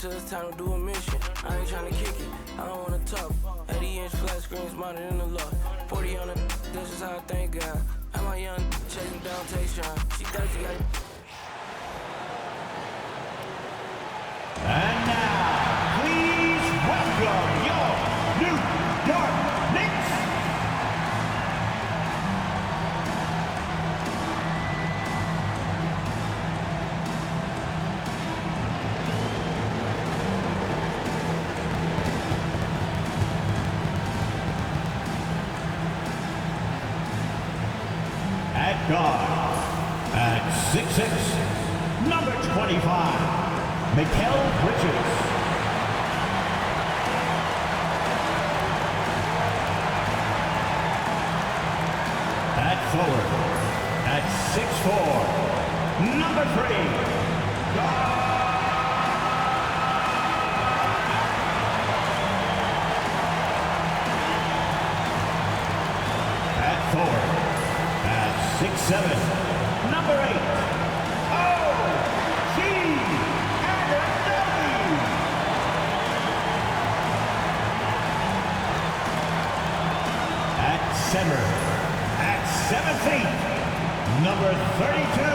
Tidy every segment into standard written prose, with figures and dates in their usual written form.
till it's time to do a mission. I ain't trying to kick it, I don't wanna talk. 80-inch flat screen smarter than the law. 40 on the, this is how I thank God. I'm a young chasing down Tayshawn. She thirsty, got it. And now, please welcome your New York Knicks. At guard, at 6'6", number 25. Mikal Bridges. At forward, at 6'4", number 3. At forward, at 6'7", number 8. Center at 7 feet, number 32,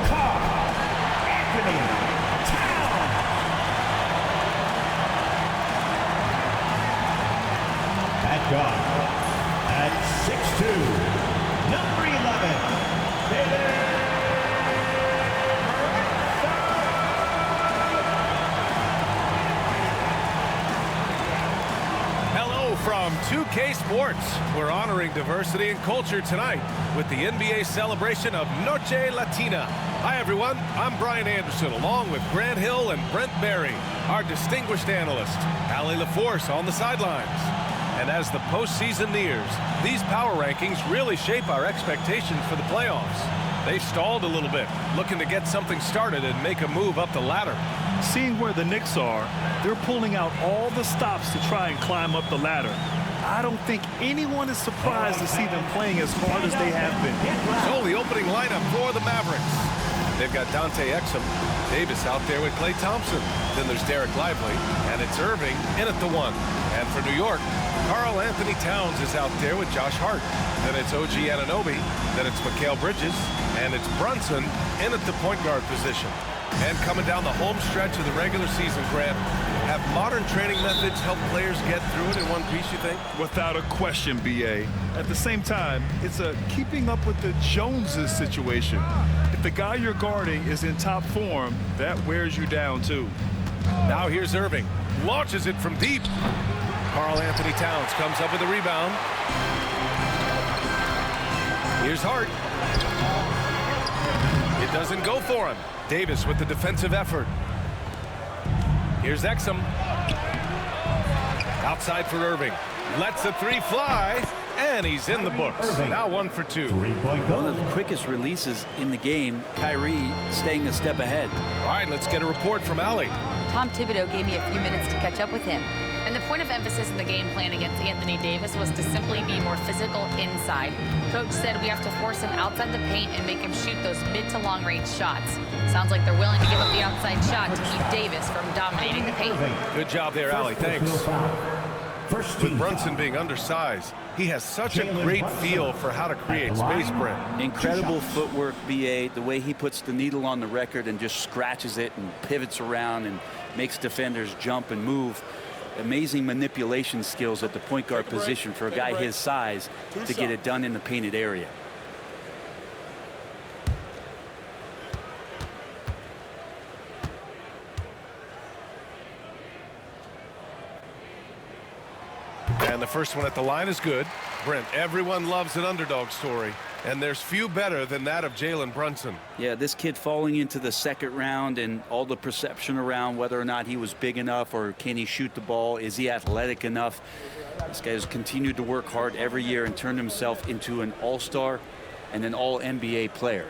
Karl Anthony Towns. At guard, at 6'2", number 11, David. From 2K Sports, we're honoring diversity and culture tonight with the NBA celebration of Noche Latina. Hi everyone, I'm Brian Anderson along with Grant Hill and Brent Berry, our distinguished analyst, Allie LaForce on the sidelines. And as the postseason nears, these power rankings really shape our expectations for the playoffs. They've stalled a little bit, looking to get something started and make a move up the ladder. Seeing where the Knicks are, they're pulling out all the stops to try and climb up the ladder. I don't think anyone is surprised to see them playing as hard as they have been. So the opening lineup for the Mavericks. They've got Dante Exum, Davis out there with Klay Thompson. Then there's Derek Lively, and it's Irving in at the 1. And for New York, Karl Anthony Towns is out there with Josh Hart. Then it's OG Anunoby, then it's Mikal Bridges, and it's Brunson in at the point guard position. And coming down the home stretch of the regular season, Grant, have modern training methods helped players get through it in one piece, you think? Without a question, B.A. At the same time, it's a keeping up with the Joneses situation. If the guy you're guarding is in top form, that wears you down, too. Now here's Irving. Launches it from deep. Karl Anthony Towns comes up with a rebound. Here's Hart. It doesn't go for him. Davis with the defensive effort. Here's Exum. Outside for Irving. Lets the 3 fly, and he's in the books. Now 1 for 2. One of the quickest releases in the game. Kyrie staying a step ahead. All right, let's get a report from Allie. Tom Thibodeau gave me a few minutes to catch up with him. And the point of emphasis in the game plan against Anthony Davis was to simply be more physical inside. Coach said we have to force him outside the paint and make him shoot those mid to long range shots. Sounds like they're willing to give up the outside shot to keep Davis from dominating the paint. Good job there, Allie. Thanks. With Brunson being undersized, he has such a great feel for how to create space, Brent. Incredible footwork, B.A. The way he puts the needle on the record and just scratches it and pivots around and makes defenders jump and move. Amazing manipulation skills at the point guard position for a guy his size to get it done in the painted area. And the first one at the line is good. Brent, everyone loves an underdog story, and there's few better than that of Jalen Brunson. Yeah, this kid falling into the second round and all the perception around whether or not he was big enough or can he shoot the ball, is he athletic enough. This guy has continued to work hard every year and turned himself into an all-star and an all-NBA player.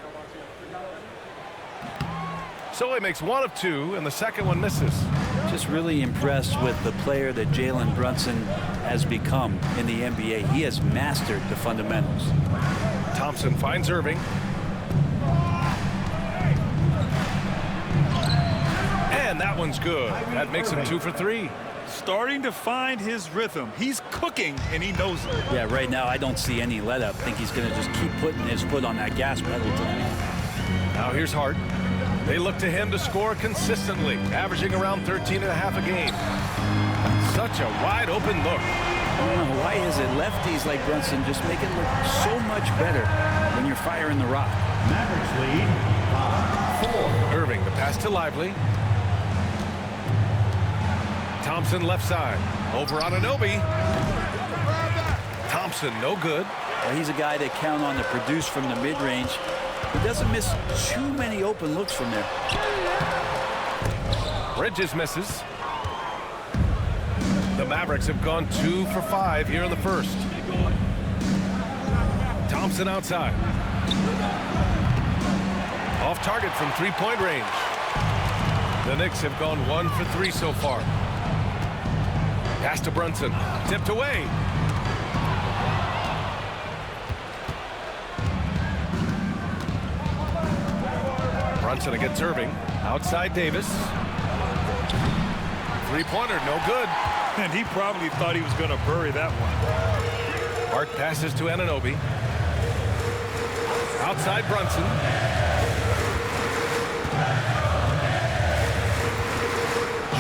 So he makes 1 of 2, and the second one misses. Just really impressed with the player that Jalen Brunson has become in the NBA. He has mastered the fundamentals. Thompson finds Irving. And that That one's good. That makes him 2 for 3. Starting to find his rhythm. He's cooking, and he knows it. Yeah, right now I don't see any let up. I think he's going to just keep putting his foot on that gas pedal tonight. Now here's Hart. They look to him to score consistently, averaging around 13 and a half a game. Such a wide open look. I don't know, why is it lefties like Brunson just make it look so much better when you're firing the rock? Mavericks lead 5-4. Irving, the pass to Lively. Thompson left side. Over on Anunoby. Thompson, no good. Well, he's a guy they count on to produce from the mid-range. He doesn't miss too many open looks from there. Bridges misses. The Mavericks have gone 2 for 5 here in the first. Thompson outside. Off target from three-point range. The Knicks have gone 1 for 3 so far. Pass to Brunson. Tipped away. Brunson against Irving. Outside Davis. Three-pointer, no good. And he probably thought he was going to bury that one. Hart passes to Anunoby. Outside Brunson.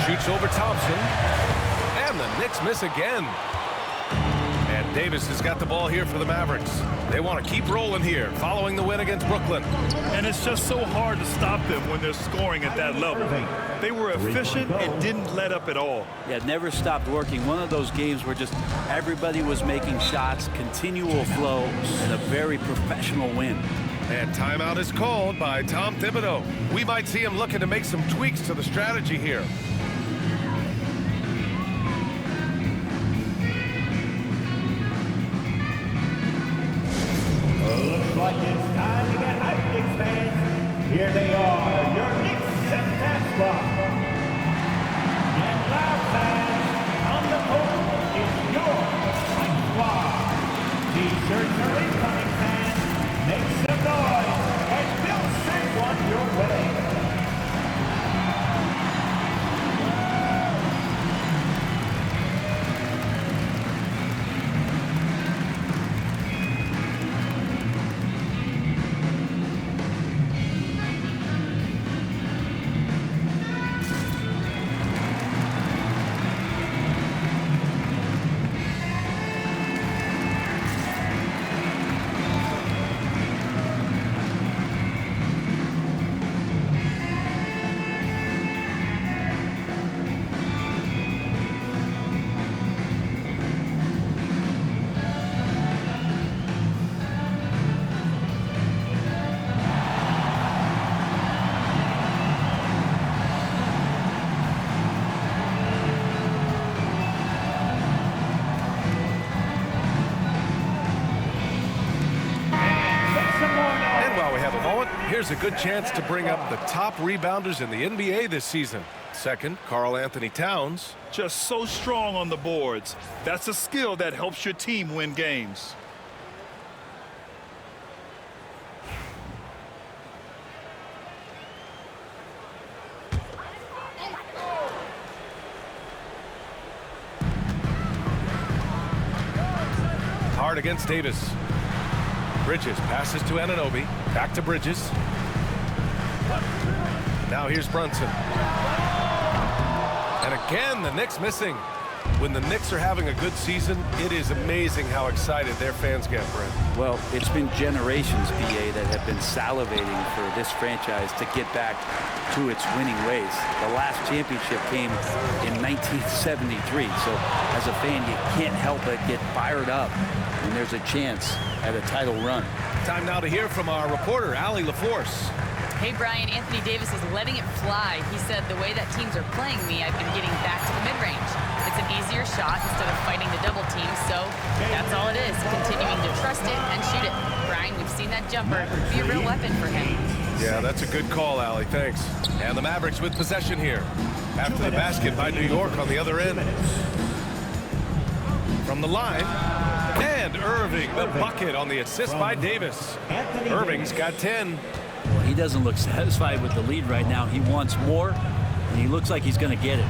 Shoots over Thompson. And the Knicks miss again. And Davis has got the ball here for the Mavericks. They want to keep rolling here, following the win against Brooklyn. And it's just so hard to stop them when they're scoring at that level. They were efficient and didn't let up at all. Yeah, never stopped working. One of those games where just everybody was making shots, continual flow, and a very professional win. And timeout is called by Tom Thibodeau. We might see him looking to make some tweaks to the strategy here. Looks like it's time to get hyped, Knicks fans. Here they are, your Knicks set squad. And loud fans, on the court is your hype squad. T-shirts are incoming, fans. Make some noise, and we'll send one your way. Here's a good chance to bring up the top rebounders in the NBA this season. Second, Karl Anthony Towns. Just so strong on the boards. That's a skill that helps your team win games. Hard against Davis. Bridges passes to Anunoby. Back to Bridges. Now here's Brunson. And again, the Knicks missing. When the Knicks are having a good season, it is amazing how excited their fans get, Brent. Well, it's been generations, BA, that have been salivating for this franchise to get back to its winning ways. The last championship came in 1973, so as a fan, you can't help but get fired up when there's a chance at a title run. Time now to hear from our reporter, Allie LaForce. Hey, Brian, Anthony Davis is letting it fly. He said, the way that teams are playing me, I've been getting back to the mid-range. It's an easier shot instead of fighting the double team, so that's all it is, continuing to trust it and shoot it. Brian, we've seen that jumper be a real weapon for him. Yeah, that's a good call, Allie. Thanks. And the Mavericks with possession here. After the basket by New York on the other end. From the line. And Irving, the bucket on the assist by Davis. Irving's got 10. Well, he doesn't look satisfied with the lead right now. He wants more. and he looks like he's going to get it.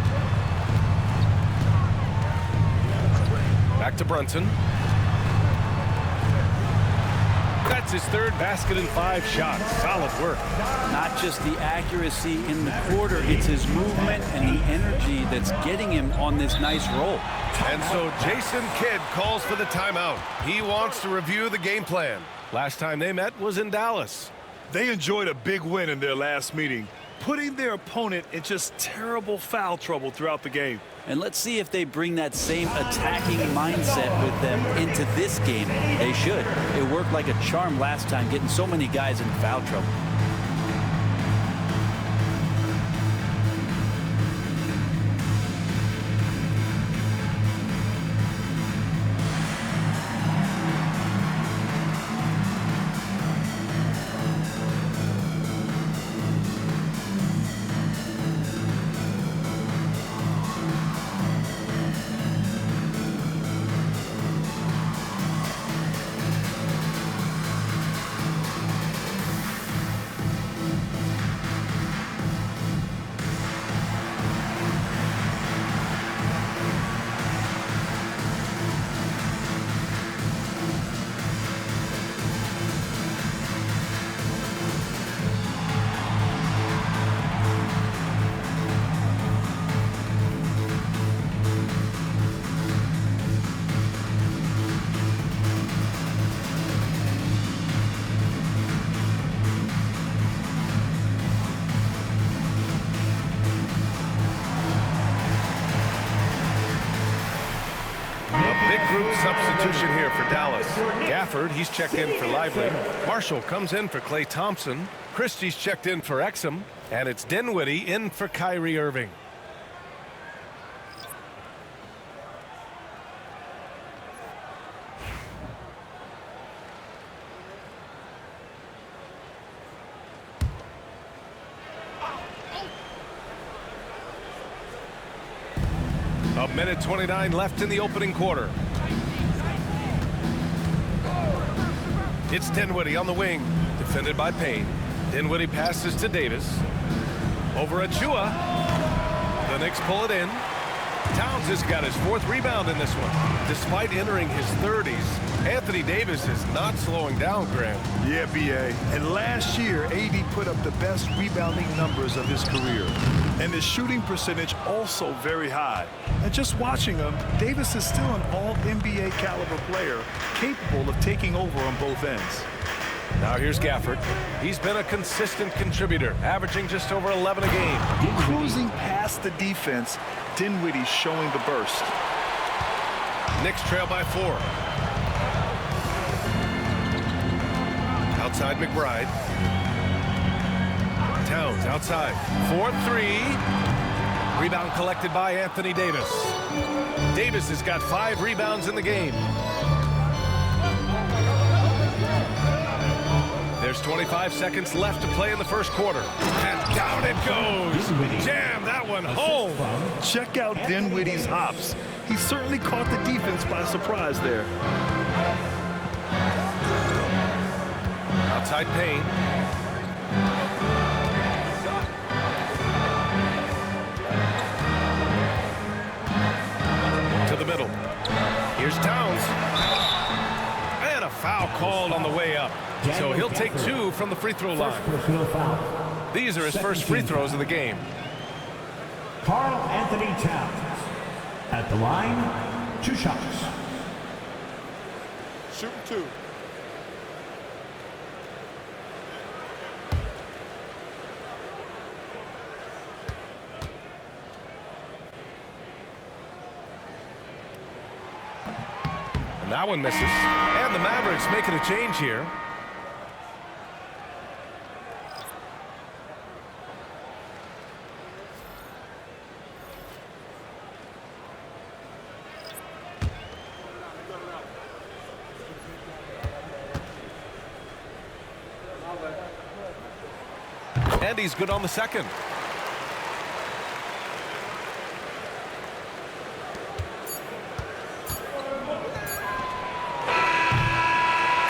Back to Brunson. That's his third basket in 5 shots. Solid work. Not just the accuracy in the quarter, it's his movement and the energy that's getting him on this nice roll. And so Jason Kidd calls for the timeout. He wants to review the game plan. Last time they met was in Dallas. They enjoyed a big win in their last meeting, putting their opponent in just terrible foul trouble throughout the game. And let's see if they bring that same attacking mindset with them into this game. They should. It worked like a charm last time, getting so many guys in foul trouble. Group substitution here for Dallas. Gafford, he's checked in for Lively. Marshall comes in for Klay Thompson. Christie's checked in for Exum. And it's Dinwiddie in for Kyrie Irving. A minute 29 left in the opening quarter. It's Dinwiddie on the wing, defended by Payne. Dinwiddie passes to Davis. Over Achua. The Knicks pull it in. Towns has got his 4th rebound in this one. Despite entering his 30s, Anthony Davis is not slowing down, Graham. Yeah, B.A. And last year, AD put up the best rebounding numbers of his career. And his shooting percentage also very high. And just watching him, Davis is still an all-NBA caliber player, capable of taking over on both ends. Now here's Gafford. He's been a consistent contributor, averaging just over 11 a game. Cruising past the defense, Dinwiddie showing the burst. Knicks trail by 4. Outside McBride. Towns outside. 4-3. Rebound collected by Anthony Davis. Davis has got 5 rebounds in the game. There's 25 seconds left to play in the first quarter. And down it goes. Jam that one home. Check out Dinwiddie's hops. He certainly caught the defense by surprise there. Outside Payne. To the middle. Here's Towns. And a foul called on the way up. So he'll take 2 from the free throw line. These are his first free throws of the game. Karl Anthony Towns at the line, 2 shots. Shoot 2. And that one misses. And the Mavericks making a change here. And he's good on the second.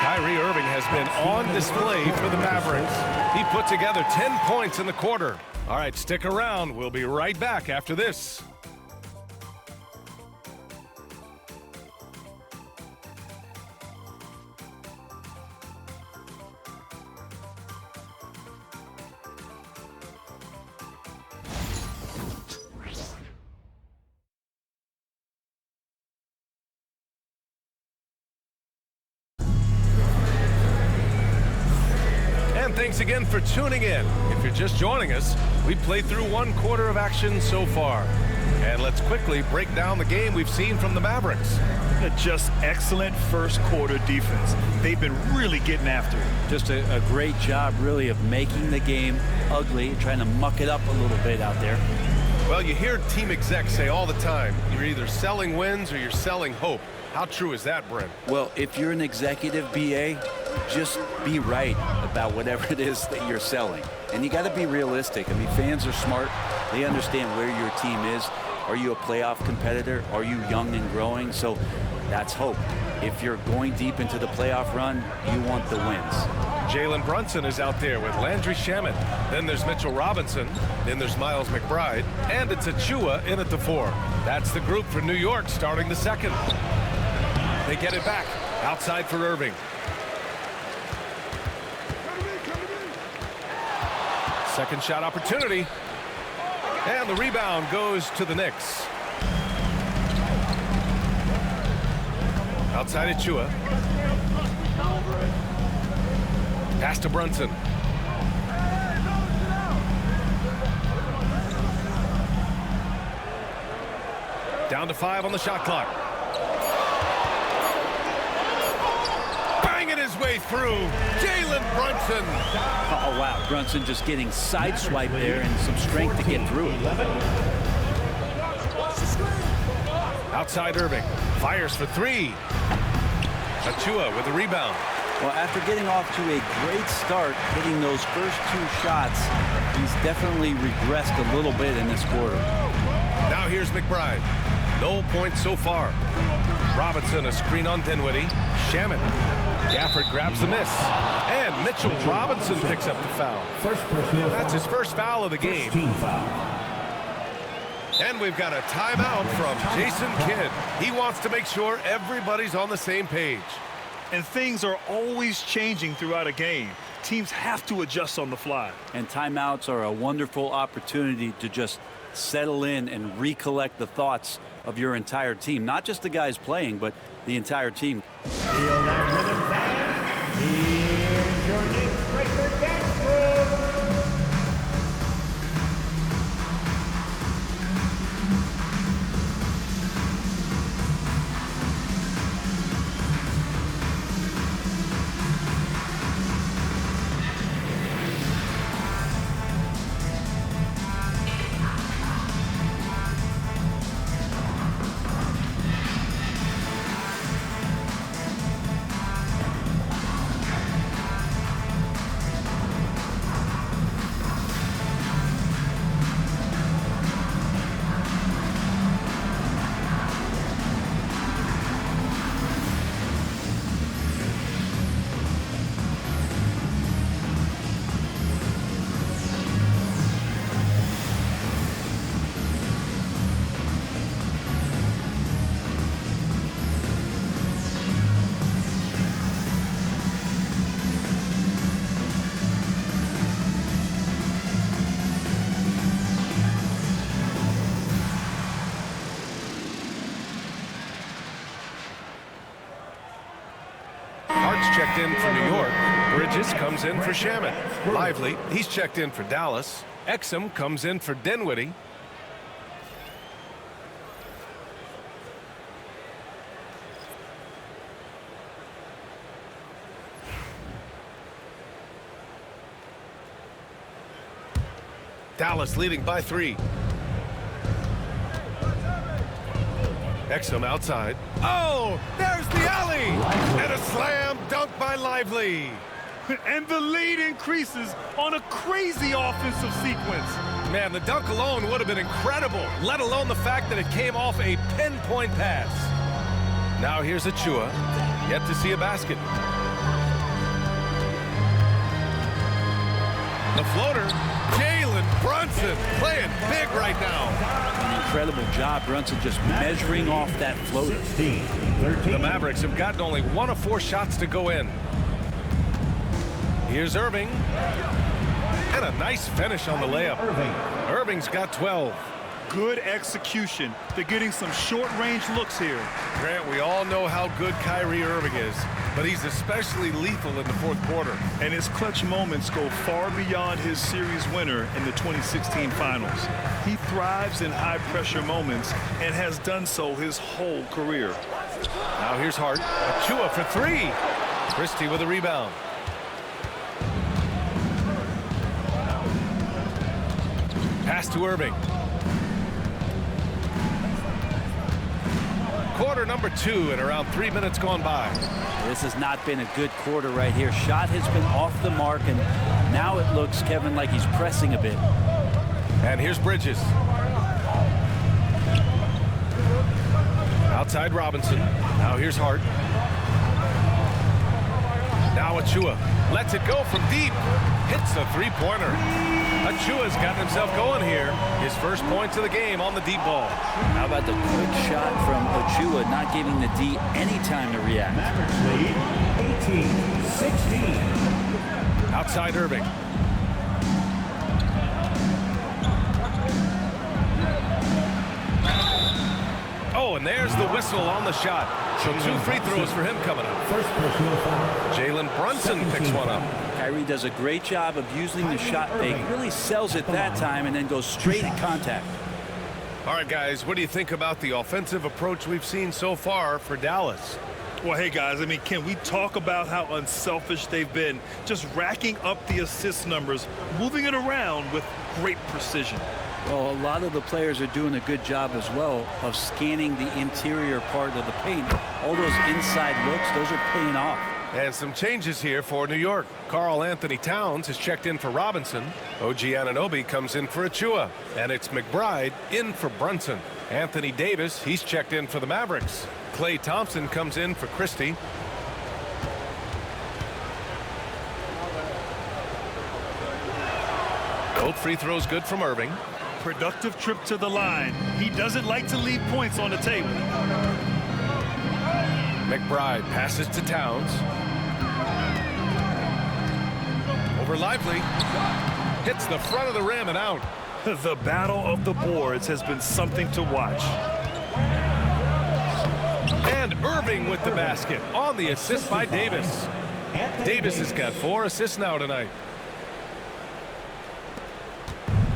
Kyrie Irving has been on display for the Mavericks. He put together 10 points in the quarter. All right, stick around. We'll be right back after this. Thanks again for tuning in. If you're just joining us, we've played through 1 quarter of action so far. And let's quickly break down the game we've seen from the Mavericks. Just excellent first quarter defense. They've been really getting after it. Just a great job, really, of making the game ugly, trying to muck it up a little bit out there. Well, you hear team execs say all the time, you're either selling wins or you're selling hope. How true is that, Brent? Well, if you're an executive BA, just be right about whatever it is that you're selling. And you got to be realistic. I mean, fans are smart. They understand where your team is. Are you a playoff competitor? Are you young and growing? So that's hope. If you're going deep into the playoff run, you want the wins. Jalen Brunson is out there with Landry Shamet. Then there's Mitchell Robinson. Then there's Miles McBride. And it's Achua in at the 4. That's the group for New York starting the second. They get it back. Outside for Irving. Second shot opportunity. And the rebound goes to the Knicks. Outside Achua. Pass to Brunson. Down to 5 on the shot clock. Banging his way through. Jalen Brunson. Oh, wow. Brunson just getting sideswiped there and some strength to get through it. Outside Irving. Fires for 3. Achua with the rebound. Well, after getting off to a great start, hitting those first 2 shots, he's definitely regressed a little bit in this quarter. Now here's McBride. No points so far. Robinson a screen on Dinwiddie. Shamet. Gafford grabs the miss. And Mitchell Robinson picks up the foul. That's his first foul of the game. And we've got a timeout from Jason Kidd. He wants to make sure everybody's on the same page. And things are always changing throughout a game. Teams have to adjust on the fly. And timeouts are a wonderful opportunity to just settle in and recollect the thoughts of your entire team. Not just the guys playing, but the entire team. Feel that rhythm, fans. Here's your Knicks Breaker Dance Group. Checked in for New York. Bridges comes in for Shamet. Lively, he's checked in for Dallas. Exum comes in for Dinwiddie. Dallas leading by 3. Exum outside. Oh, there's the alley! And a slam dunk by Lively. And the lead increases on a crazy offensive sequence. Man, the dunk alone would have been incredible, let alone the fact that it came off a pinpoint pass. Now here's Achua, yet to see a basket. The floater, Jalen Brunson playing big right now. An incredible job, Brunson just measuring off that floater. 13. The Mavericks have gotten only 1 of 4 shots to go in. Here's Irving. And a nice finish on the layup. Irving's got 12. Good execution. They're getting some short-range looks here. Grant, we all know how good Kyrie Irving is, but he's especially lethal in the fourth quarter. And his clutch moments go far beyond his series winner in the 2016 finals. He thrives in high-pressure moments and has done so his whole career. Now here's Hart. Achua for 3. Christie with a rebound. Pass to Irving. Quarter number 2 and around 3 minutes gone by. This has not been a good quarter right here. Shot has been off the mark, and now it looks, Kevin, like he's pressing a bit. And here's Bridges. Outside Robinson. Now here's Hart. Now Achua lets it go from deep. Hits the three-pointer. Achua's gotten himself going here. His first points of the game on the deep ball. How about the quick shot from Achua, not giving the D any time to react. Mavericks lead 18-16. Outside Irving. Oh, and there's the whistle on the shot. So 2 free throws for him coming up. First personal foul. Jalen Brunson picks one up. Kyrie does a great job of using the shot fake. Really sells it that time and then goes straight at contact. All right, guys, what do you think about the offensive approach we've seen so far for Dallas? Well, hey, guys, I mean, can we talk about how unselfish they've been? Just racking up the assist numbers, moving it around with great precision. Well, a lot of the players are doing a good job as well of scanning the interior part of the paint. All those inside looks, those are paying off. And some changes here for New York. Karl Anthony Towns has checked in for Robinson. OG Anunoby comes in for Achua. And it's McBride in for Brunson. Anthony Davis, he's checked in for the Mavericks. Klay Thompson comes in for Christie. Both free throws good from Irving. Productive trip to the line. He doesn't like to leave points on the table. McBride passes to Towns. Over Lively. Hits the front of the rim and out. The battle of the boards has been something to watch. And Irving with the basket on the assist by Davis. Davis has got 4 assists now tonight.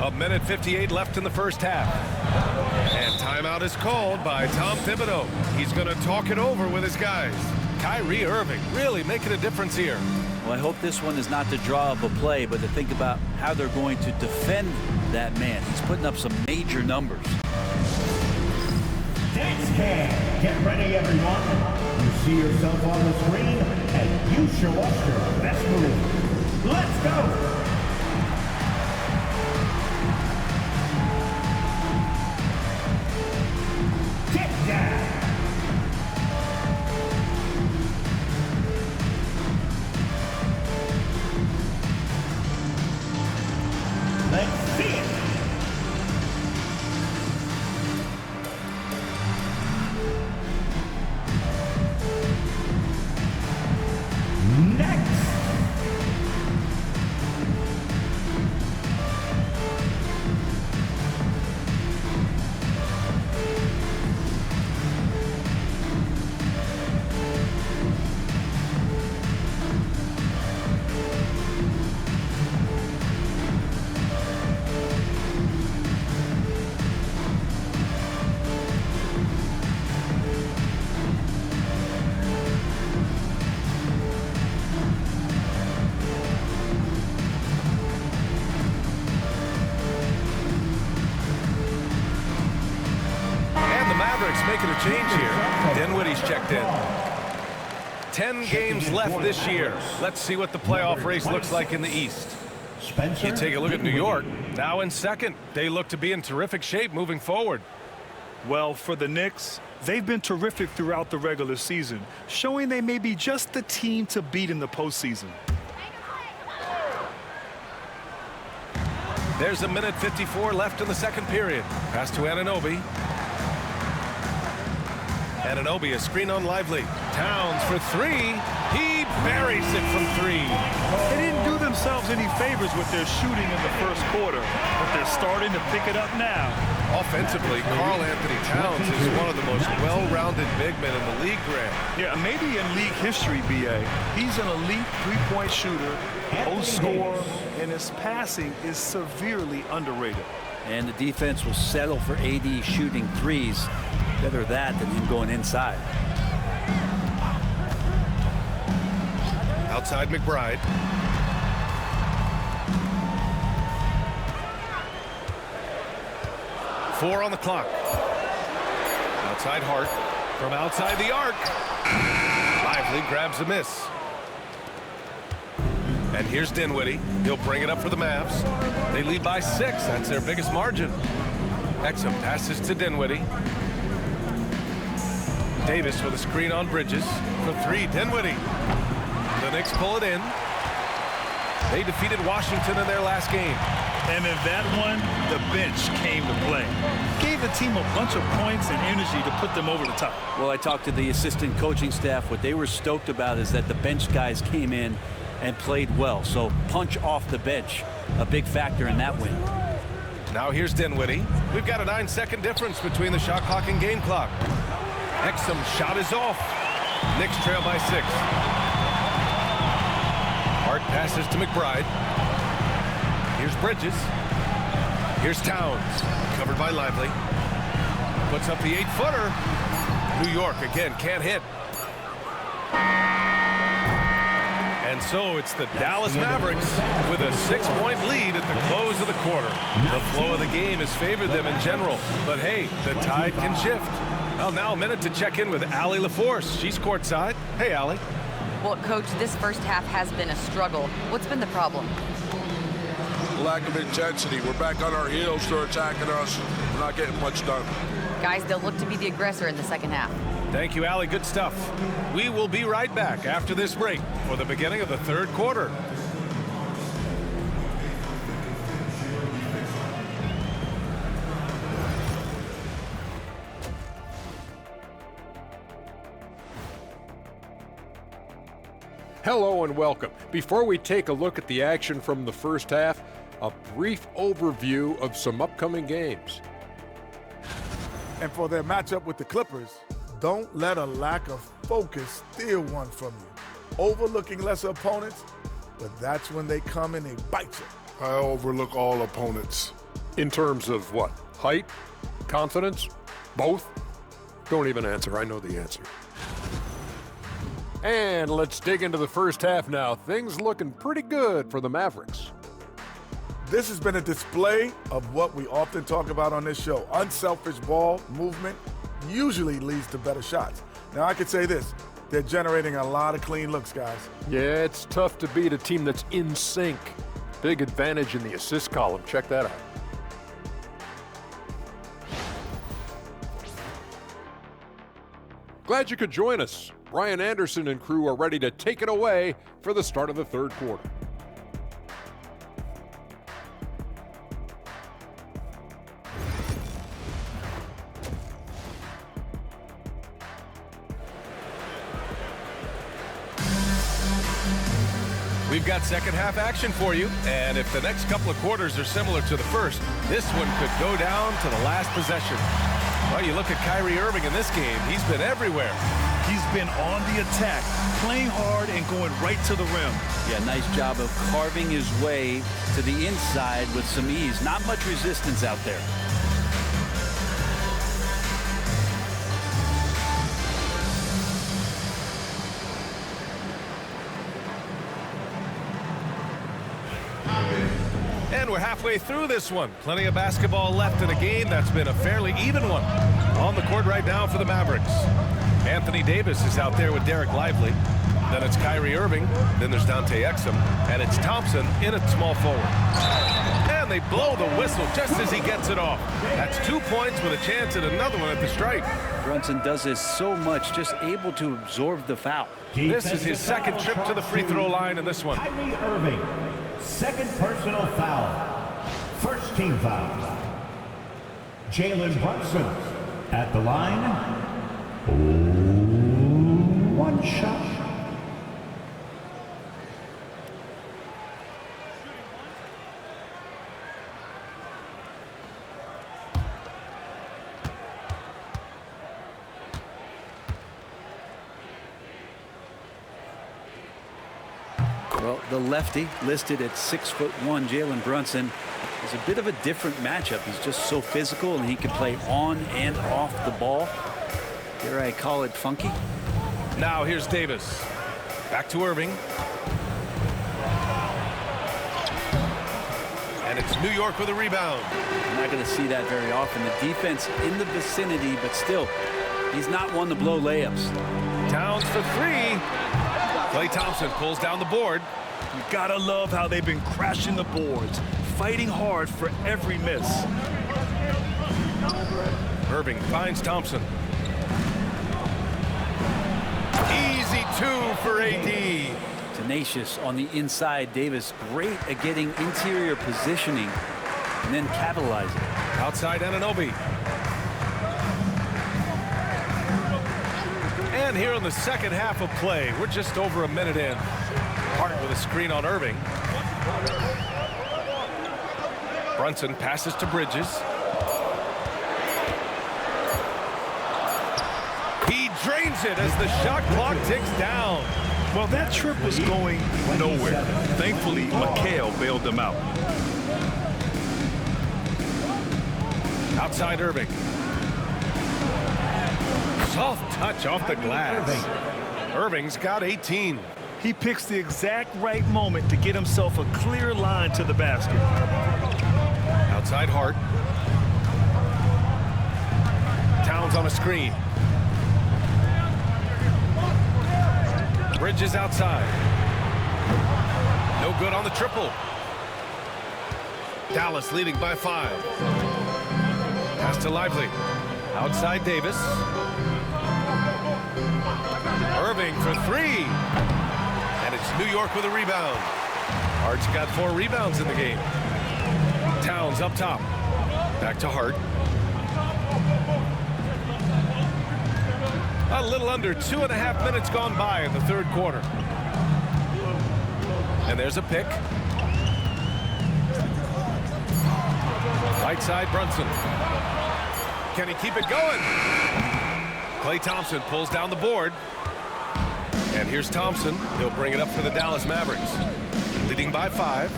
A minute 58 left in the first half. And timeout is called by Tom Thibodeau. He's going to talk it over with his guys. Kyrie Irving really making a difference here. Well, I hope this one is not to draw up a play, but to think about how they're going to defend that man. He's putting up some major numbers. Next cam. Get ready, everyone. You see yourself on the screen, and you show us your best move. Let's go. Let's see it. Next. Mavericks making a change here. Dinwiddie's checked in. 10 games left this year. Let's see what the playoff race looks like in the East. You take a look at New York, now in second. They look to be in terrific shape moving forward. Well, for the Knicks, they've been terrific throughout the regular season, showing they may be just the team to beat in the postseason. There's 1:54 left in the second period. Pass to Anunoby. Anunoby, a screen on Lively. Towns for three. He buries it from three. They didn't do themselves any favors with their shooting in the first quarter, but they're starting to pick it up now. Offensively, Karl Anthony Towns is one of the most well-rounded big men in the league, Grant. Yeah, maybe in league history, B.A. He's an elite three-point shooter, post scorer, and his passing is severely underrated. And the defense will settle for AD shooting threes. Better that than him going inside. Outside McBride. Four on the clock. Outside Hart. From outside the arc. Lively grabs a miss. And here's Dinwiddie. He'll bring it up for the Mavs. They lead by 6. That's their biggest margin. Exum passes to Dinwiddie. Davis with a screen on Bridges. For three, Dinwiddie. The Knicks pull it in. They defeated Washington in their last game. And in that one, the bench came to play. Gave the team a bunch of points and energy to put them over the top. Well, I talked to the assistant coaching staff. What they were stoked about is that the bench guys came in and played well. So punch off the bench, a big factor in that win. Now here's Dinwiddie. We've got a 9-second difference between the shot clock and game clock. Exum shot is off. Knicks trail by 6. Hart passes to McBride. Here's Bridges. Here's Towns. Covered by Lively. Puts up the 8-footer. New York again can't hit. And so it's the Dallas Mavericks with a 6-point lead at the close of the quarter. The flow of the game has favored them in general. But hey, the tide can shift. Well, now a minute to check in with Allie LaForce. She's courtside. Hey, Allie. Well, Coach, this first half has been a struggle. What's been the problem? Lack of intensity. We're back on our heels. They're attacking us. We're not getting much done. Guys, they'll look to be the aggressor in the second half. Thank you, Allie. Good stuff. We will be right back after this break for the beginning of the third quarter. Hello and welcome. Before we take a look at the action from the first half, a brief overview of some upcoming games. And for their matchup with the Clippers, don't let a lack of focus steal one from you. Overlooking lesser opponents, but that's when they come and they bite you. I overlook all opponents. In terms of what? Height? Confidence? Both? Don't even answer. I know the answer. And let's dig into the first half now. Things looking pretty good for the Mavericks. This has been a display of what we often talk about on this show. Unselfish ball movement usually leads to better shots. Now, I could say this. They're generating a lot of clean looks, guys. Yeah, it's tough to beat a team that's in sync. Big advantage in the assist column. Check that out. Glad you could join us. Brian Anderson and crew are ready to take it away for the start of the third quarter. We've got second half action for you, and if the next couple of quarters are similar to the first, this one could go down to the last possession. Well, you look at Kyrie Irving in this game, he's been everywhere. He's been on the attack, playing hard and going right to the rim. Yeah, nice job of carving his way to the inside with some ease. Not much resistance out there. And we're halfway through this one. Plenty of basketball left in a game that's been a fairly even one. On the court right now for the Mavericks. Anthony Davis is out there with Derek Lively. Then it's Kyrie Irving. Then there's Dante Exum. And it's Thompson in at small forward. And they blow the whistle just as he gets it off. That's 2 points with a chance at another one at the stripe. Brunson does this so much, just able to absorb the foul. This is his second trip to the free throw line in this one. Kyrie Irving, second personal foul. First First team foul. Jalen Brunson at the line. One shot. Well, the lefty listed at 6'1", Jalen Brunson, is a bit of a different matchup. He's just so physical, and he can play on and off the ball. Dare I call it funky? Now here's Davis. Back to Irving. And it's New York with a rebound. You're not going to see that very often. The defense in the vicinity, but still, he's not one to blow layups. Towns for three. Klay Thompson pulls down the board. You gotta love how they've been crashing the boards, fighting hard for every miss. Irving finds Thompson. Easy two for AD. Tenacious on the inside. Davis great at getting interior positioning and then capitalizing. Outside Anunoby. And here in the second half of play, we're just over a minute in. Hart with a screen on Irving. Brunson passes to Bridges. He drains it as the shot clock ticks down. Well, that trip was going nowhere. Thankfully, McHale bailed them out. Outside Irving. Soft touch off the glass. Irving's got 18. He picks the exact right moment to get himself a clear line to the basket. Outside Hart. Towns on a screen. Bridges outside. No good on the triple. Dallas leading by 5. Pass to Lively. Outside Davis. Irving for 3. And it's New York with a rebound. Hart's got 4 rebounds in the game. Towns up top. Back to Hart. A little under 2.5 minutes gone by in the third quarter. And there's a pick. Right side Brunson. Can he keep it going? Klay Thompson pulls down the board. And here's Thompson. He'll bring it up for the Dallas Mavericks. Leading by 5.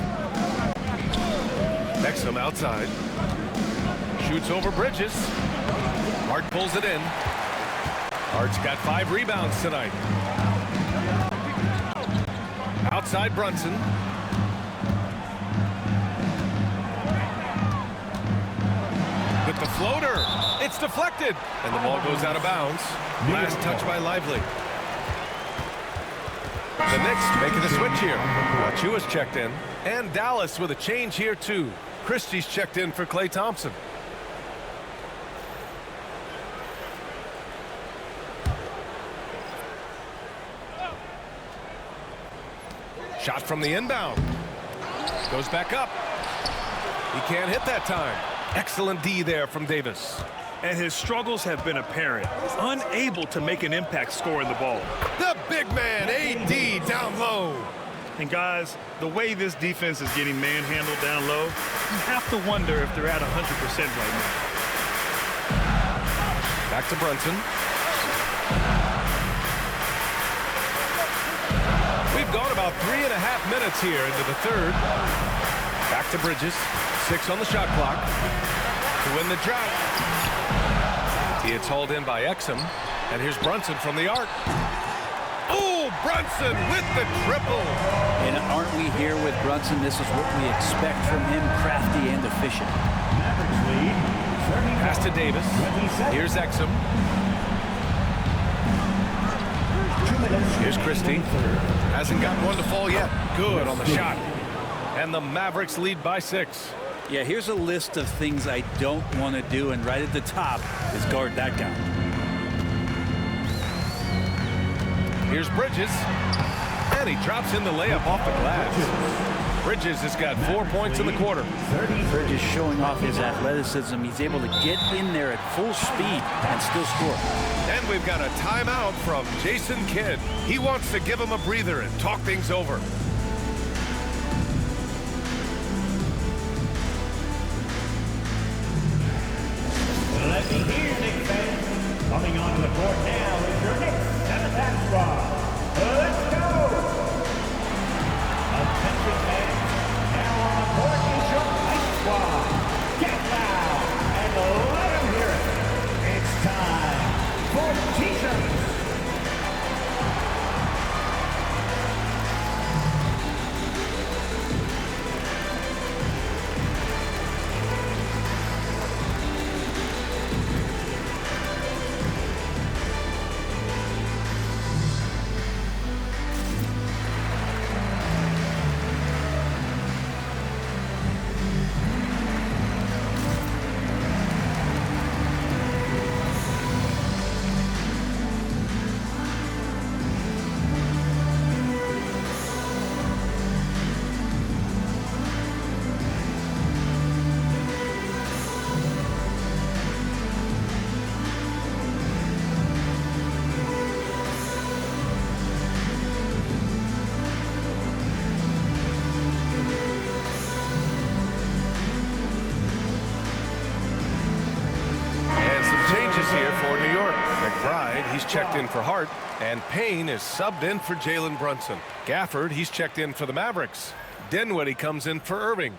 Exum outside. Shoots over Bridges. Hart pulls it in. Hart's got 5 rebounds tonight. Outside Brunson. With the floater. It's deflected. And the ball goes out of bounds. Last touch by Lively. The Knicks making a switch here. Achiuwa's checked in. And Dallas with a change here too. Christie's checked in for Klay Thompson. Shot from the inbound. Goes back up. He can't hit that time. Excellent D there from Davis. And his struggles have been apparent. Unable to make an impact scoring the ball. The big man, AD, down low. And guys, the way this defense is getting manhandled down low, you have to wonder if they're at 100% right now. Back to Brunson. We've gone about 3.5 minutes here into the third. Back to Bridges. 6 on the shot clock to win the drought. It's hauled in by Exum. And here's Brunson from the arc. Oh, Brunson with the triple. And aren't we here with Brunson? This is what we expect from him, crafty and efficient. Pass to Davis. Here's Exum. Here's Christie. Hasn't gotten one to fall yet. Good on the shot. And the Mavericks lead by 6. Yeah, here's a list of things I don't want to do, and right at the top is guard that guy. Here's Bridges. And he drops in the layup off the glass. Bridges has got 4 points in the quarter. Bridges showing off his athleticism. He's able to get in there at full speed and still score. And we've got a timeout from Jason Kidd. He wants to give him a breather and talk things over. Let me hear you, Knicks fans. Coming onto the court now is your Knicks seventh-half squad. Let's go! Attention fans, now on the court is your Knicks squad. Get loud and let them hear it. It's time for T-shirts. Here for New York. McBride, he's checked in for Hart, and Payne is subbed in for Jalen Brunson. Gafford, he's checked in for the Mavericks. Dinwiddie comes in for Irving.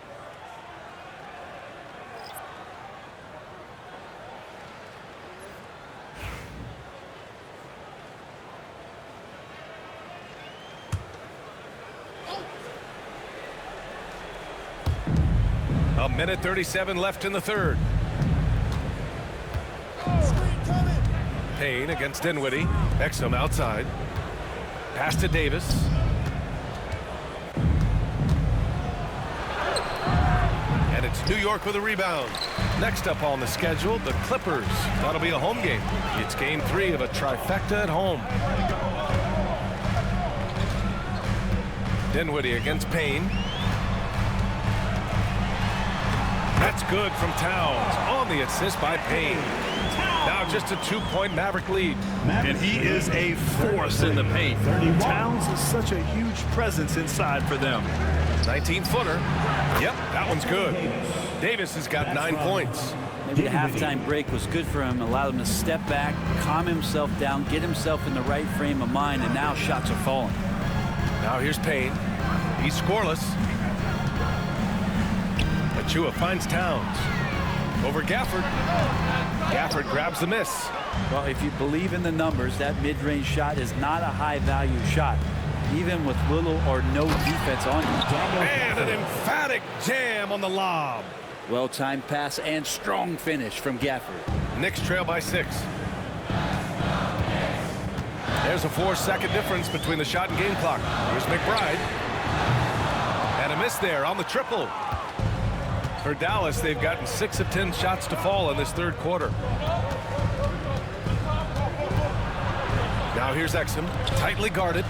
A minute 37 left in the third. Payne against Dinwiddie. Exum outside. Pass to Davis. And it's New York with a rebound. Next up on the schedule, the Clippers. That'll be a home game. It's game 3 of a trifecta at home. Dinwiddie against Payne. That's good from Towns on the assist by Payne. Now just a 2-point Maverick lead. And he is a force in the paint. Towns is such a huge presence inside for them. 19-footer. Yep, that one's good. Davis has got 9 points. Maybe the halftime break was good for him. Allowed him to step back, calm himself down, get himself in the right frame of mind, and now shots are falling. Now here's Payne. He's scoreless. Achua finds Towns. Over Gafford. Gafford grabs the miss. Well, if you believe in the numbers, that mid-range shot is not a high-value shot, even with little or no defense on you. And an emphatic jam on the lob. Well-timed pass and strong finish from Gafford. Knicks trail by 6. There's a 4-second difference between the shot and game clock. Here's McBride. And a miss there on the triple. For Dallas, they've gotten 6 of 10 shots to fall in this third quarter. Now here's Exum, tightly guarded.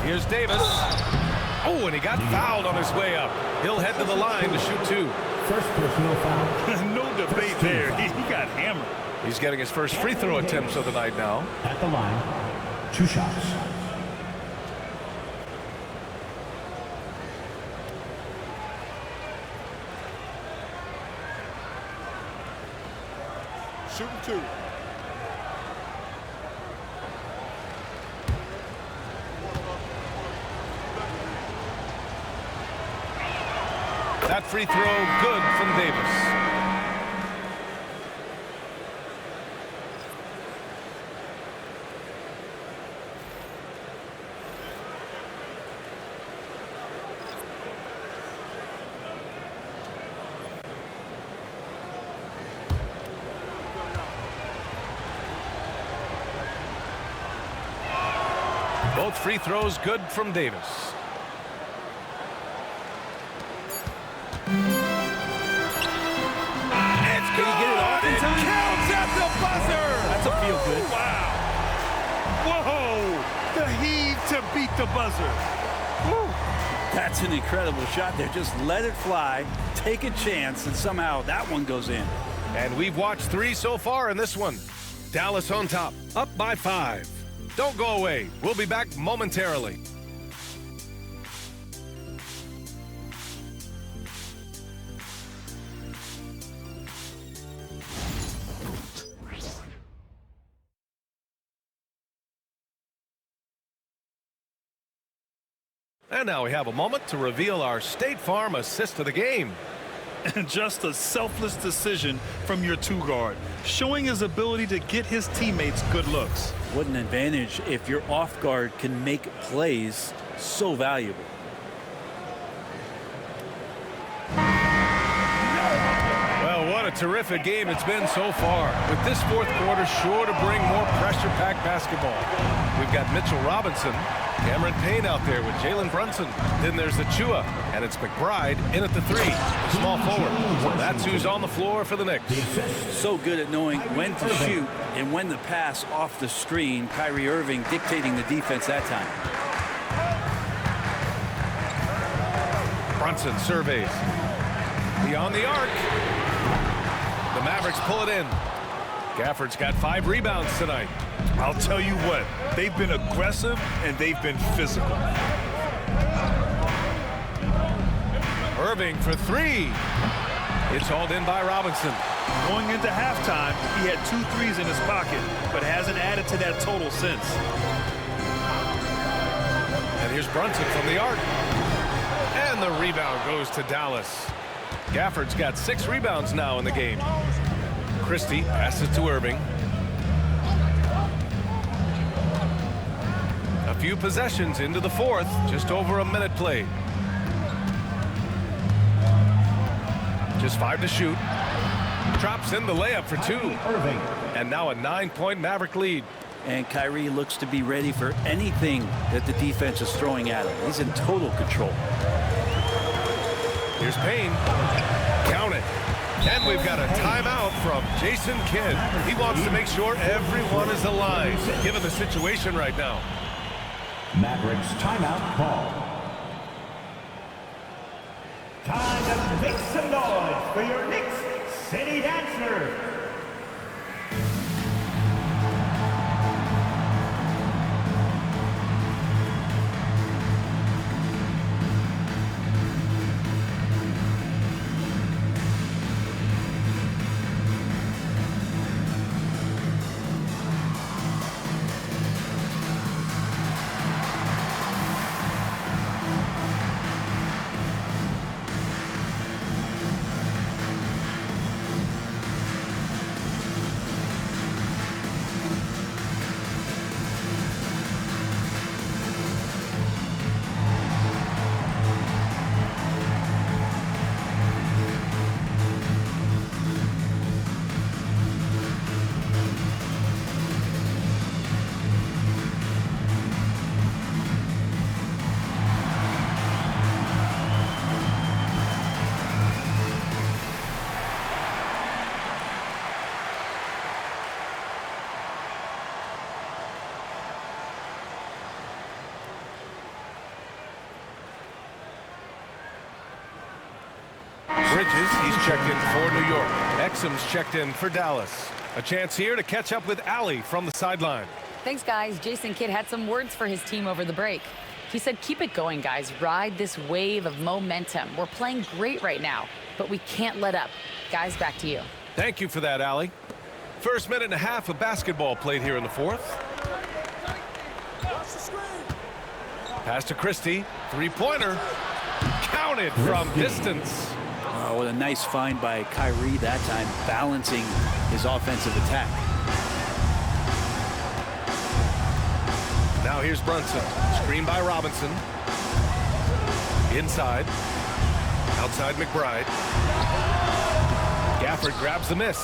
Here's Davis. Oh, and he got fouled on his way up. He'll head to the line to shoot 2. First personal foul. No debate there. He got hammered. He's getting his first free throw attempts of the night now. At the line, 2 shots. Shooting 2. That free throw good from Davis. Both free throws good from Davis. It's good. Can he get it off in time? Counts at the buzzer. That's a feel good. Wow. Whoa. The heave to beat the buzzer. Woo. That's an incredible shot there. Just let it fly, take a chance, and somehow that one goes in. And we've watched 3 so far in this one. Dallas on top, up by 5. Don't go away. We'll be back momentarily. And now we have a moment to reveal our State Farm assist of the game. And just a selfless decision from your 2-guard, showing his ability to get his teammates good looks. What an advantage if your off guard can make plays so valuable. Well, what a terrific game it's been so far. With this 4th quarter sure to bring more pressure-packed basketball. We've got Mitchell Robinson, Cameron Payne out there with Jalen Brunson. Then there's Achua, and it's McBride in at the 3, the small forward. So that's who's on the floor for the Knicks. So good at knowing when to shoot and when to pass off the screen. Kyrie Irving dictating the defense that time. Brunson surveys. Beyond the arc. The Mavericks pull it in. Gafford's got 5 rebounds tonight. I'll tell you what, they've been aggressive and they've been physical. Irving for 3. It's hauled in by Robinson. Going into halftime, he had 2 threes in his pocket, but hasn't added to that total since. And here's Brunson from the arc. And the rebound goes to Dallas. Gafford's got 6 rebounds now in the game. Christie passes to Irving. A few possessions into the 4th, just over a minute played. Just 5 to shoot. Drops in the layup for 2. And now a 9-point Maverick lead. And Kyrie looks to be ready for anything that the defense is throwing at him. He's in total control. Here's Payne. Count it. And we've got a timeout from Jason Kidd. He wants to make sure everyone is aligned, given the situation right now. Mavericks timeout call. Time to make some noise for your Knicks City Dancers. Bridges, he's checked in for New York. Exum's checked in for Dallas. A chance here to catch up with Allie from the sideline. Thanks, guys. Jason Kidd had some words for his team over the break. He said, keep it going, guys. Ride this wave of momentum. We're playing great right now, but we can't let up. Guys, back to you. Thank you for that, Allie. First minute and a half of basketball played here in the 4th. Pass to Christie. 3-pointer. Counted from distance. Oh, what a nice find by Kyrie that time, balancing his offensive attack. Now here's Brunson. Screen by Robinson. Inside. Outside McBride. Gafford grabs the miss.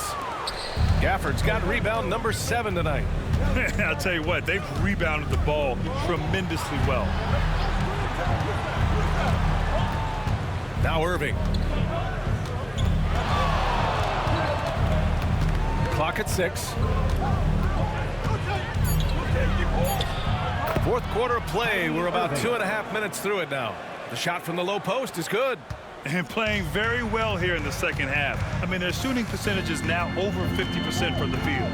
Gafford's got rebound number 7 tonight. I'll tell you what, they've rebounded the ball tremendously well. Now Irving. Clock at 6. 4th quarter of play. We're about 2.5 minutes through it now. The shot from the low post is good. And playing very well here in the second half. I mean, their shooting percentage is now over 50% from the field.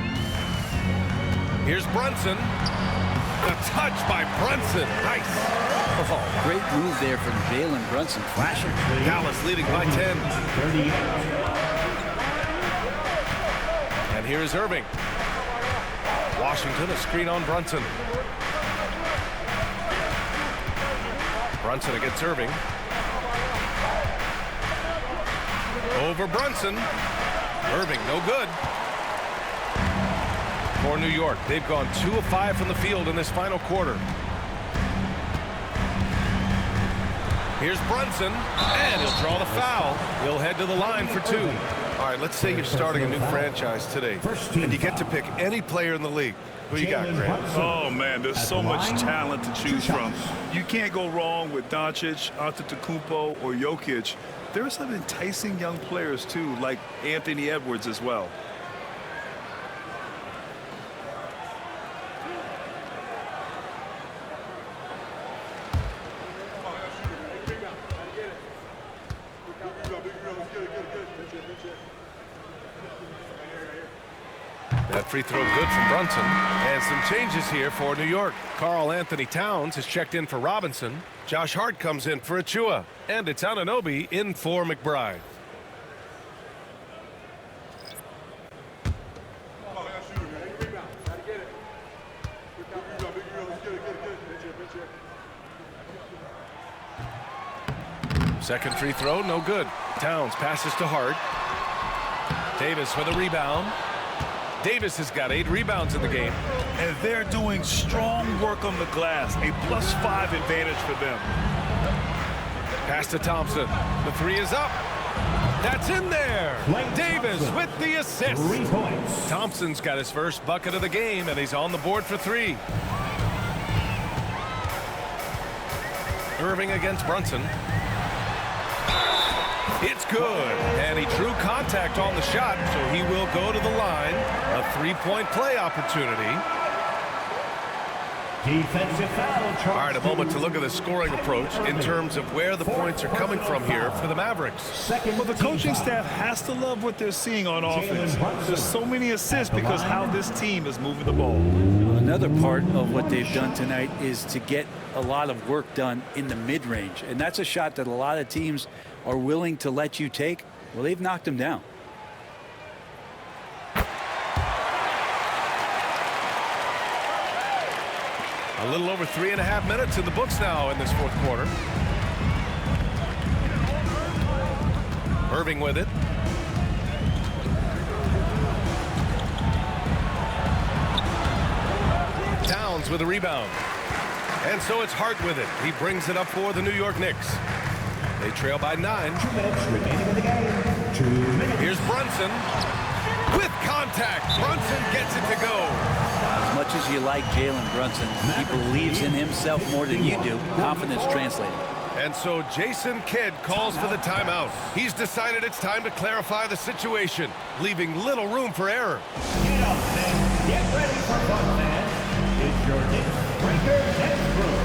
Here's Brunson. The touch by Brunson. Nice. Oh, great move there from Jalen Brunson. Flashing. Dallas leading by 10. And here's Irving. Washington, a screen on Brunson. Brunson against Irving. Over Brunson. Irving, no good. For New York, they've gone 2 of 5 from the field in this final quarter. Here's Brunson, and he'll draw the foul. He'll head to the line for 2. All right, let's say you're starting a new franchise today, and you get to pick any player in the league. Who you got, Grant? Oh, man, there's so much talent to choose from. You can't go wrong with Doncic, Antetokounmpo, or Jokic. There are some enticing young players, too, like Anthony Edwards as well. That free throw good from Brunson. And some changes here for New York. Karl Anthony Towns has checked in for Robinson. Josh Hart comes in for Achua. And it's Anunoby in for McBride. Second free throw, no good. Towns passes to Hart. Davis with a rebound. Davis has got 8 rebounds in the game. And they're doing strong work on the glass, a +5 advantage for them. Pass to Thompson. The 3 is up. That's in there. Davis with the assist. 3 points. Thompson's got his first bucket of the game, and he's on the board for 3. Irving against Brunson. It's good, and he drew contact on the shot, so he will go to the line. A 3-point play opportunity. Defensive foul. All right, a moment to look at the scoring approach in terms of where the points are coming from here for the Mavericks. Well, the coaching staff has to love what they're seeing on offense. There's so many assists because how this team is moving the ball. Another part of what they've done tonight is to get a lot of work done in the mid-range. And that's a shot that a lot of teams are willing to let you take. Well, they've knocked them down. A little over 3.5 minutes in the books now in this fourth quarter. Irving with it. Towns with a rebound. And so it's Hart with it. He brings it up for the New York Knicks. They trail by 9. 2 minutes remaining in the game. 2 minutes. Here's Brunson. With contact, Brunson gets it to go. As much as you like Jalen Brunson, he believes in himself more than you do. Confidence translating. And so Jason Kidd calls for the timeout. He's decided it's time to clarify the situation, leaving little room for error. Get up, man. Get ready for fun, man. It's your Knicks Breaker Next Group.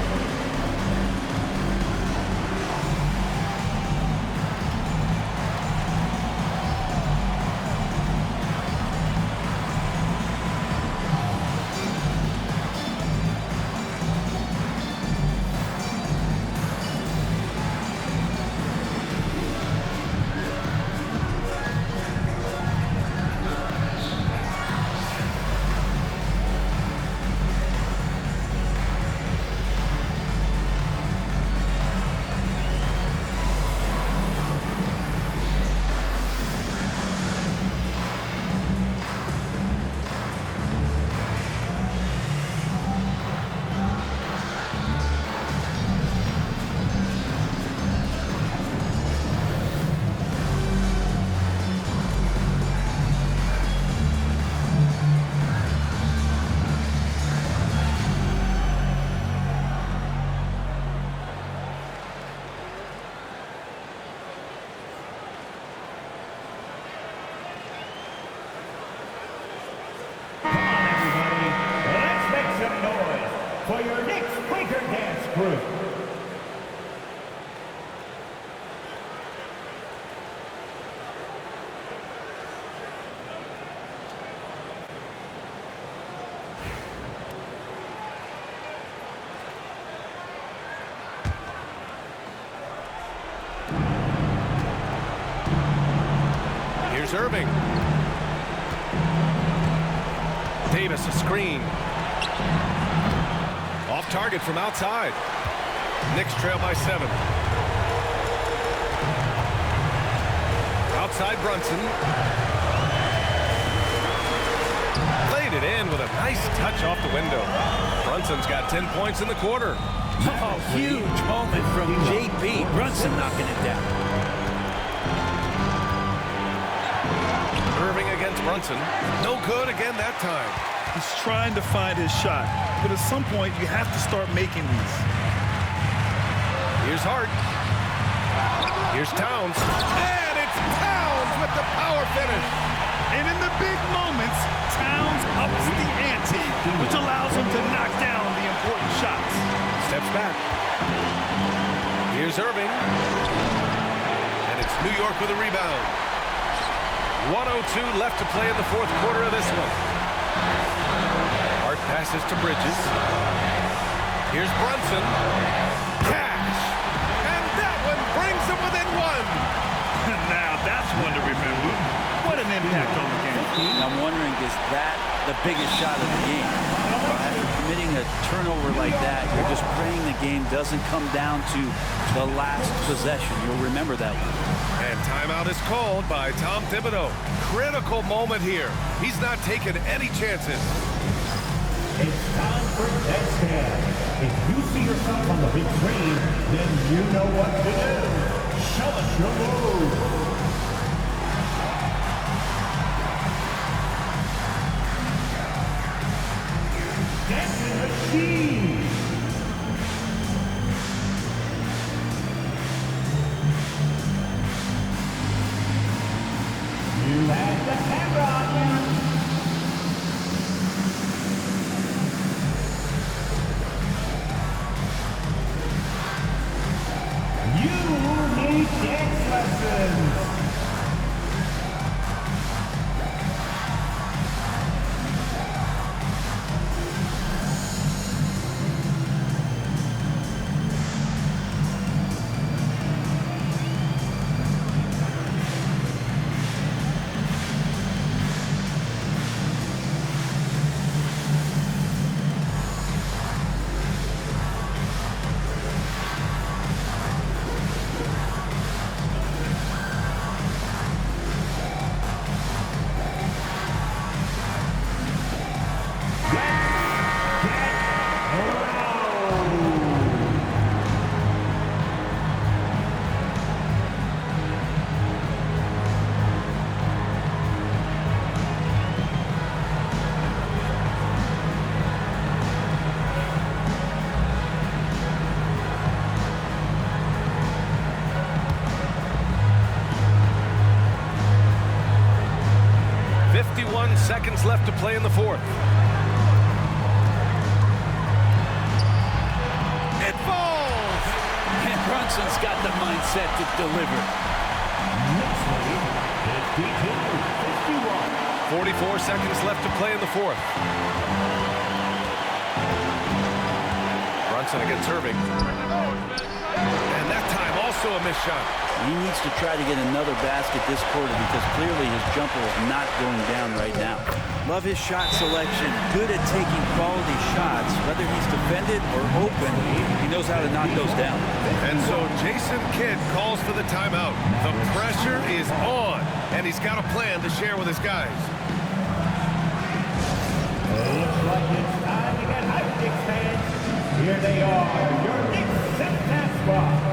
Here's Irving. Davis, a screen. Off target from outside. Knicks trail by 7. Outside Brunson. Played it in with a nice touch off the window. Brunson's got 10 points in the quarter. Oh, huge moment from JB. Brunson knocking it down. Irving against Brunson. No good again that time. He's trying to find his shot, but at some point you have to start making these. Here's Hart. Here's Towns. And it's Towns with the power finish. And in the big moments, Towns ups the ante, which allows him to knock down the important shots. Steps back. Here's Irving. And it's New York with a rebound. 1:02 left to play in the fourth quarter of this one. Hart passes to Bridges. Here's Brunson. Cash. And that one brings them within 1. Now that's one to remember. What an impact on the game. I'm wondering, is that the biggest shot of the game? After committing a turnover like that, you're just praying the game doesn't come down to the last possession. You'll remember that one. And timeout is called by Tom Thibodeau. Critical moment here. He's not taking any chances. It's time for dead stand. If you see yourself on the big screen, then you know what to do. Show us your move. Dancing machine. You had the camera on you. You need dance lessons. Seconds left to play in the fourth. It falls! And Brunson's got the mindset to deliver. 44 seconds left to play in the fourth. Brunson against Irving. And that time also a missed shot. He needs to try to get another basket this quarter because clearly his jumper is not going down right now. Love his shot selection. Good at taking quality shots. Whether he's defended or open, he knows how to knock those down. And so Jason Kidd calls for the timeout. The pressure is on, and he's got a plan to share with his guys. Looks like it's time to get hyped, Knicks fans. Here they are, your Knicks center squad.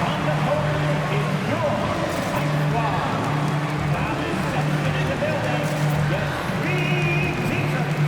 On the court is your hype squad. Now this section in the building gets 3 t-shirts.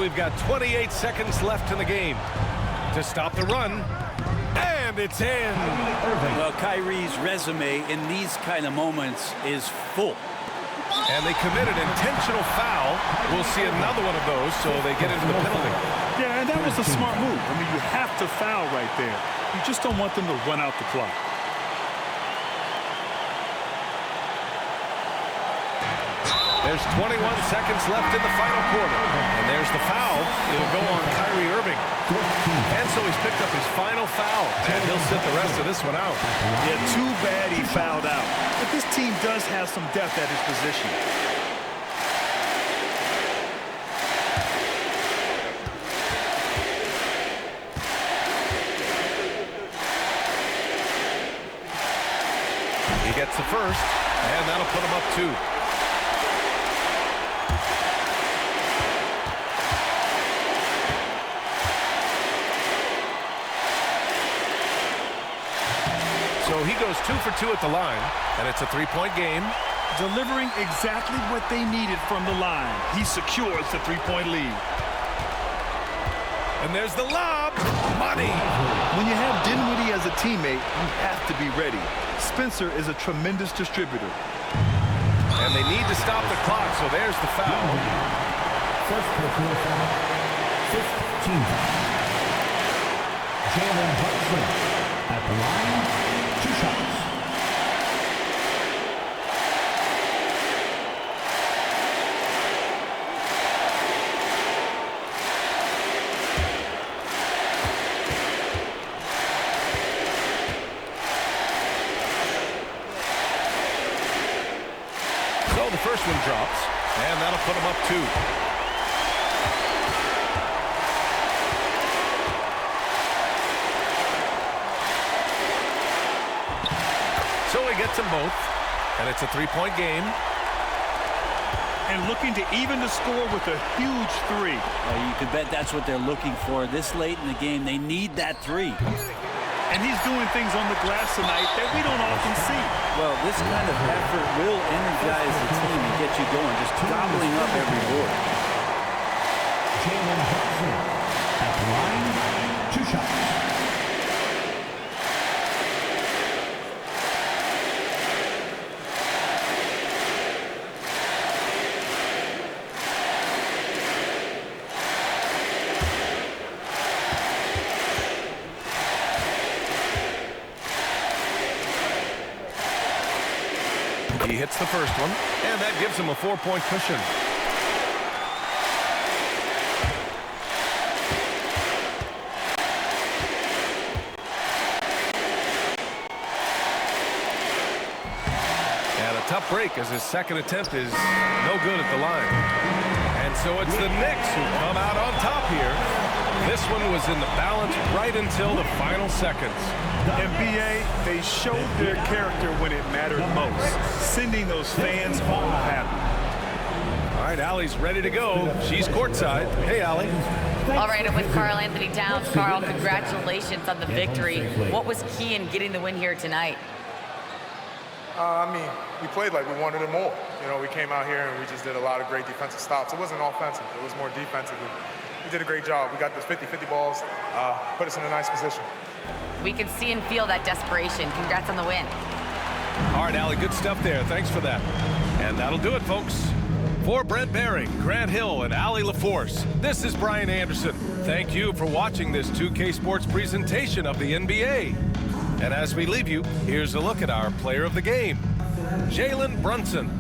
we've got 28 seconds left in the game. To stop the run, and it's in. Well, Kyrie's resume in these kind of moments is full. And they committed intentional foul. We'll see another one of those, so they get into the penalty. Yeah, and that was a smart move. I mean, you have to foul right there. You just don't want them to run out the clock. There's 21 seconds left in the final quarter. And there's the foul. It'll go on Kyrie Irving. And so he's picked up his final foul. And he'll sit the rest of this one out. Yeah, too bad he fouled out. But this team does have some depth at his position. He gets the first, and that'll put him up 2. So he goes 2 for 2 at the line, and it's a 3-point game. Delivering exactly what they needed from the line. He secures the 3-point lead. And there's the lob. Money. When you have Dinwiddie as a teammate, you have to be ready. Spencer is a tremendous distributor. And they need to stop the clock, so there's the foul. First personal foul, 15. Jalen Brunson at the line. 2 shots. So the first one drops, and that'll put him up 2. So he gets them both, and it's a 3-point game. And looking to even the score with a huge 3. You could bet that's what they're looking for. This late in the game, they need that 3. And he's doing things on the glass tonight that we don't often see. Well, this kind of effort will energize the team and get you going, just gobbling up every board. Jalen Brunson at the line. 2 shots. He hits the first one, and that gives him a 4-point cushion. And a tough break as his second attempt is no good at the line. And so it's the Knicks who come out on top here. This one was in the balance right until the final seconds. NBA, they showed their character when it mattered most, sending those fans home happy. All right, Allie's ready to go. She's courtside. Hey, Allie. All right, I'm with Karl Anthony Towns. Karl, congratulations on the victory. What was key in getting the win here tonight? I mean, we played like we wanted it more. You know, we came out here and we just did a lot of great defensive stops. It wasn't offensive. It was more defensive. We did a great job. We got those 50-50 balls, put us in a nice position. We can see and feel that desperation. Congrats on the win. All right, Allie, good stuff there. Thanks for that. And that'll do it, folks. For Brent Behring, Grant Hill, and Allie LaForce, this is Brian Anderson. Thank you for watching this 2K Sports presentation of the NBA. And as we leave you, here's a look at our player of the game, Jalen Brunson.